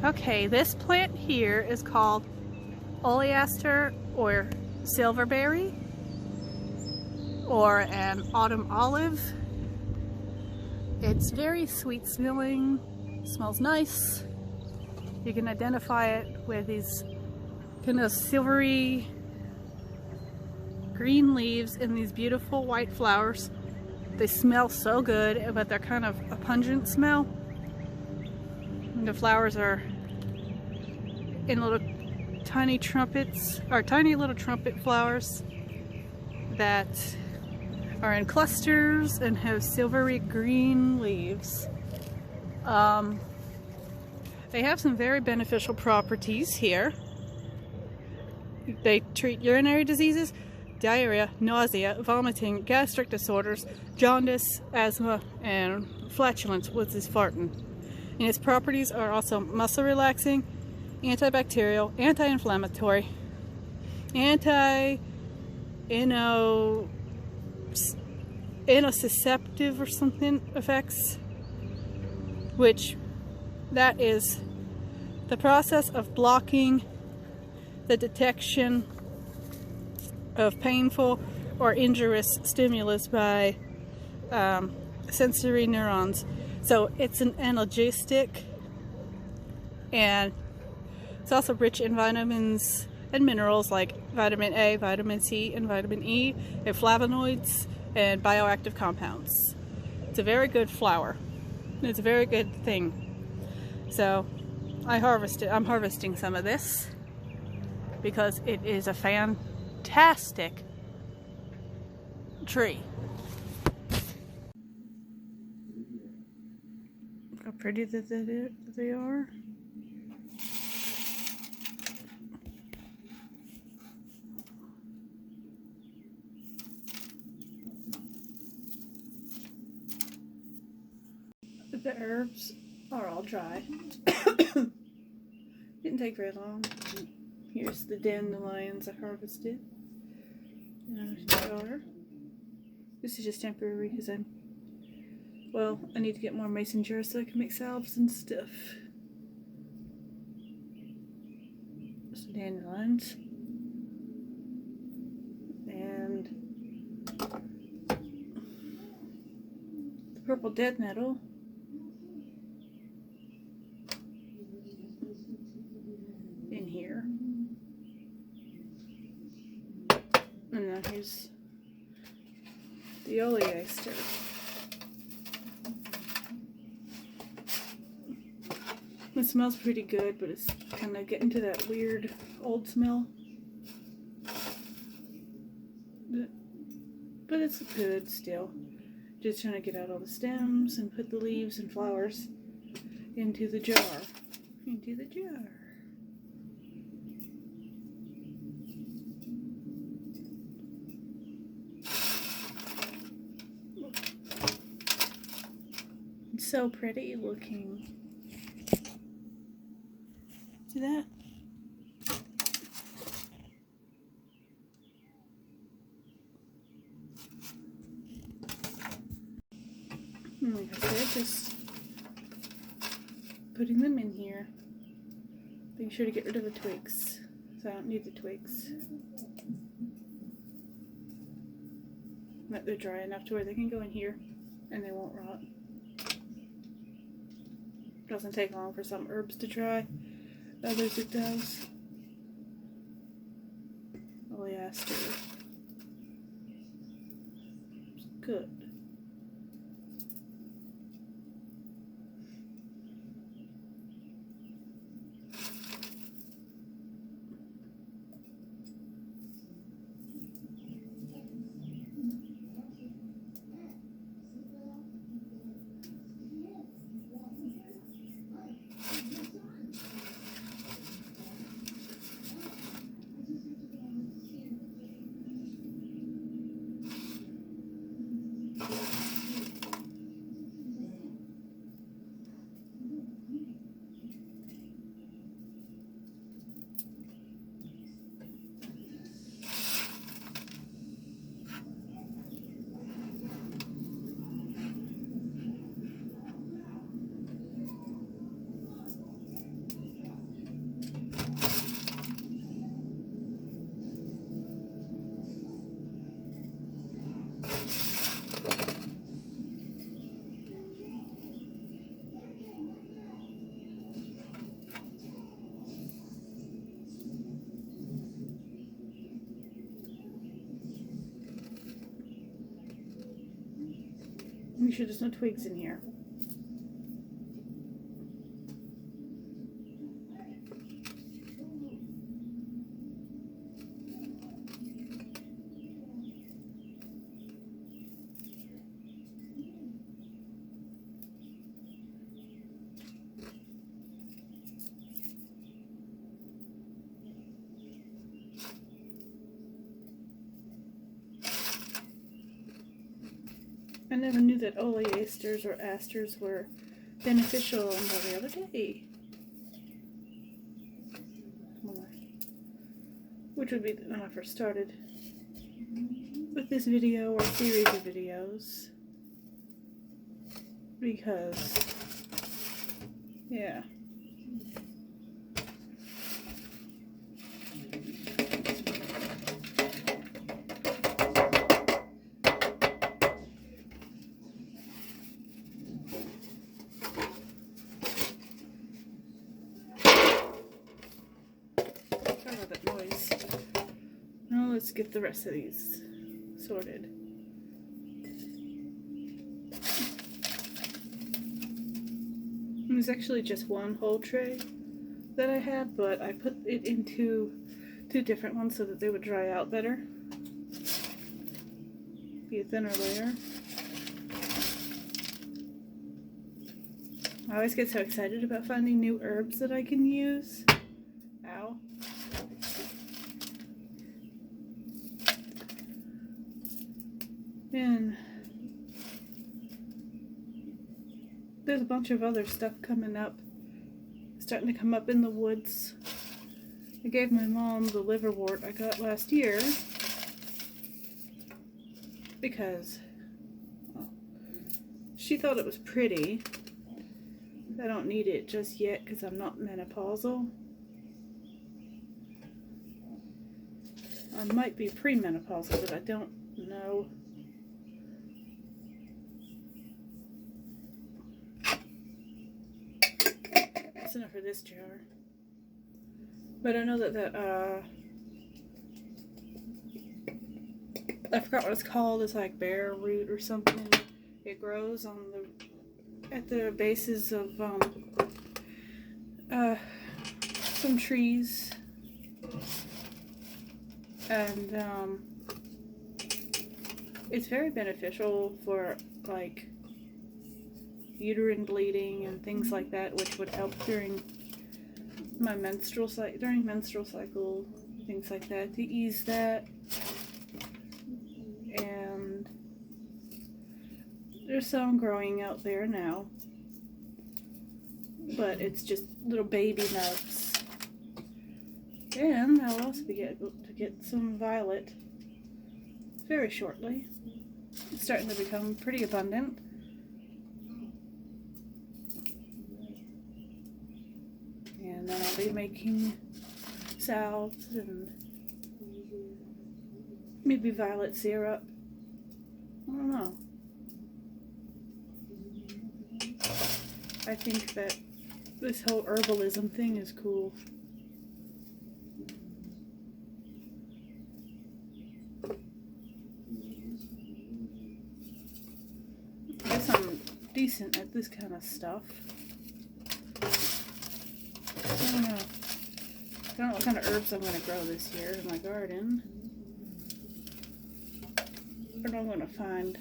Okay, this plant here is called Oleaster or silverberry or an autumn olive. It's very sweet smelling, smells nice. You can identify it with these kind of silvery green leaves and these beautiful white flowers. They smell so good, but they're kind of a pungent smell. And the flowers are in little tiny trumpets, or tiny little trumpet flowers that are in clusters and have silvery green leaves. They have some very beneficial properties here. They treat urinary diseases, diarrhea, nausea, vomiting, gastric disorders, jaundice, asthma, and flatulence, which is farting. And its properties are also muscle relaxing, antibacterial, anti-inflammatory, anti-nociceptive or something effects, which that is the process of blocking the detection of painful or injurious stimulus by sensory neurons. So it's an analgesic, and it's also rich in vitamins and minerals like vitamin A, vitamin C, and vitamin E, and flavonoids and bioactive compounds. It's a very good flower. It's a very good thing. So I'm harvesting some of this because it is a fantastic tree. How pretty that they are. The herbs are all dry. Didn't take very long. Here's the dandelions I harvested in a jar. This is just temporary because I need to get more mason jars so I can make salves and stuff. Some dandelions. And the purple dead nettle. In here. And now here's the Oleaster. It smells pretty good, but it's kind of getting to that weird old smell. But it's good still. Just trying to get out all the stems and put the leaves and flowers into the jar. Into the jar. It's so pretty looking. See that? And like I said, just putting them in here. Being sure to get rid of the twigs, so I don't need the twigs. But they're dry enough to where they can go in here and they won't rot. Doesn't take long for some herbs to dry. Others it does. Oleaster. It's good. Make sure there's no twigs in here. I never knew that oleasters or asters were beneficial until the other day. Which would be when I first started with this video or series of videos. Because, yeah. That noise. Now let's get the rest of these sorted. There's actually just one whole tray that I had, but I put it into 2 different ones so that they would dry out better. Be a thinner layer. I always get so excited about finding new herbs that I can use. Ow. And there's a bunch of other stuff coming up, starting to come up in the woods. I gave my mom the liverwort I got last year because she thought it was pretty. I don't need it just yet because I'm not menopausal. I might be premenopausal, but I don't know. That's enough for this jar. But I know that I forgot what it's called. It's like bear root or something. It grows on at the bases of some trees, and it's very beneficial for like uterine bleeding and things like that, which would help during my menstrual cycle, things like that, to ease that. And there's some growing out there now, but it's just little baby nuts. And I'll also be able to get some violet very shortly. It's starting to become pretty abundant. And then I'll be making salves and maybe violet syrup. I don't know. I think that this whole herbalism thing is cool. I guess I'm decent at this kind of stuff. I don't know. I don't know what kind of herbs I'm going to grow this year in my garden. I don't know I'm going to find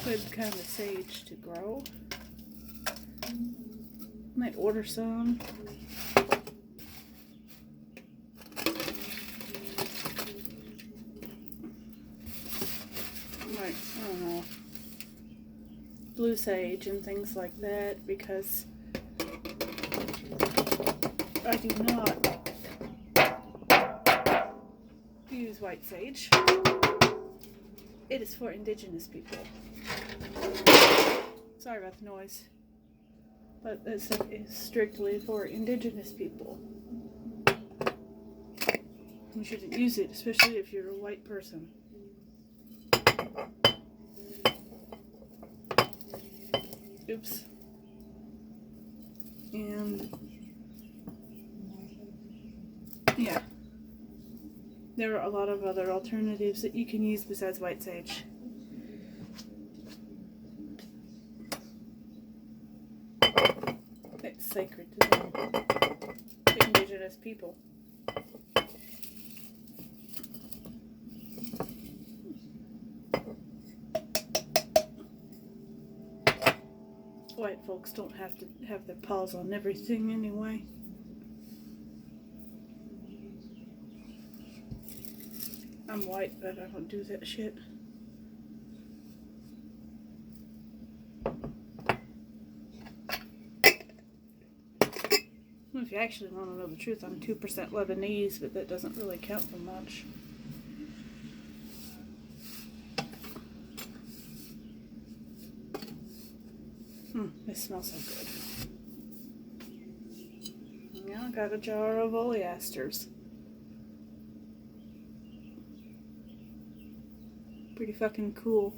good kind of sage to grow. Might order some. Like, I don't know, blue sage and things like that, because I do not use white sage. It is for indigenous people. Sorry about the noise. But this stuff is strictly for indigenous people. You shouldn't use it, especially if you're a white person. Oops. And yeah, there are a lot of other alternatives that you can use besides white sage. sacred to them, to indigenous people. White folks don't have to have their paws on everything anyway. I'm white, but I don't do that shit. If you actually want to know the truth, I'm 2% Lebanese, but that doesn't really count for much. This smells so good. Now I got a jar of Oleasters. Pretty fucking cool.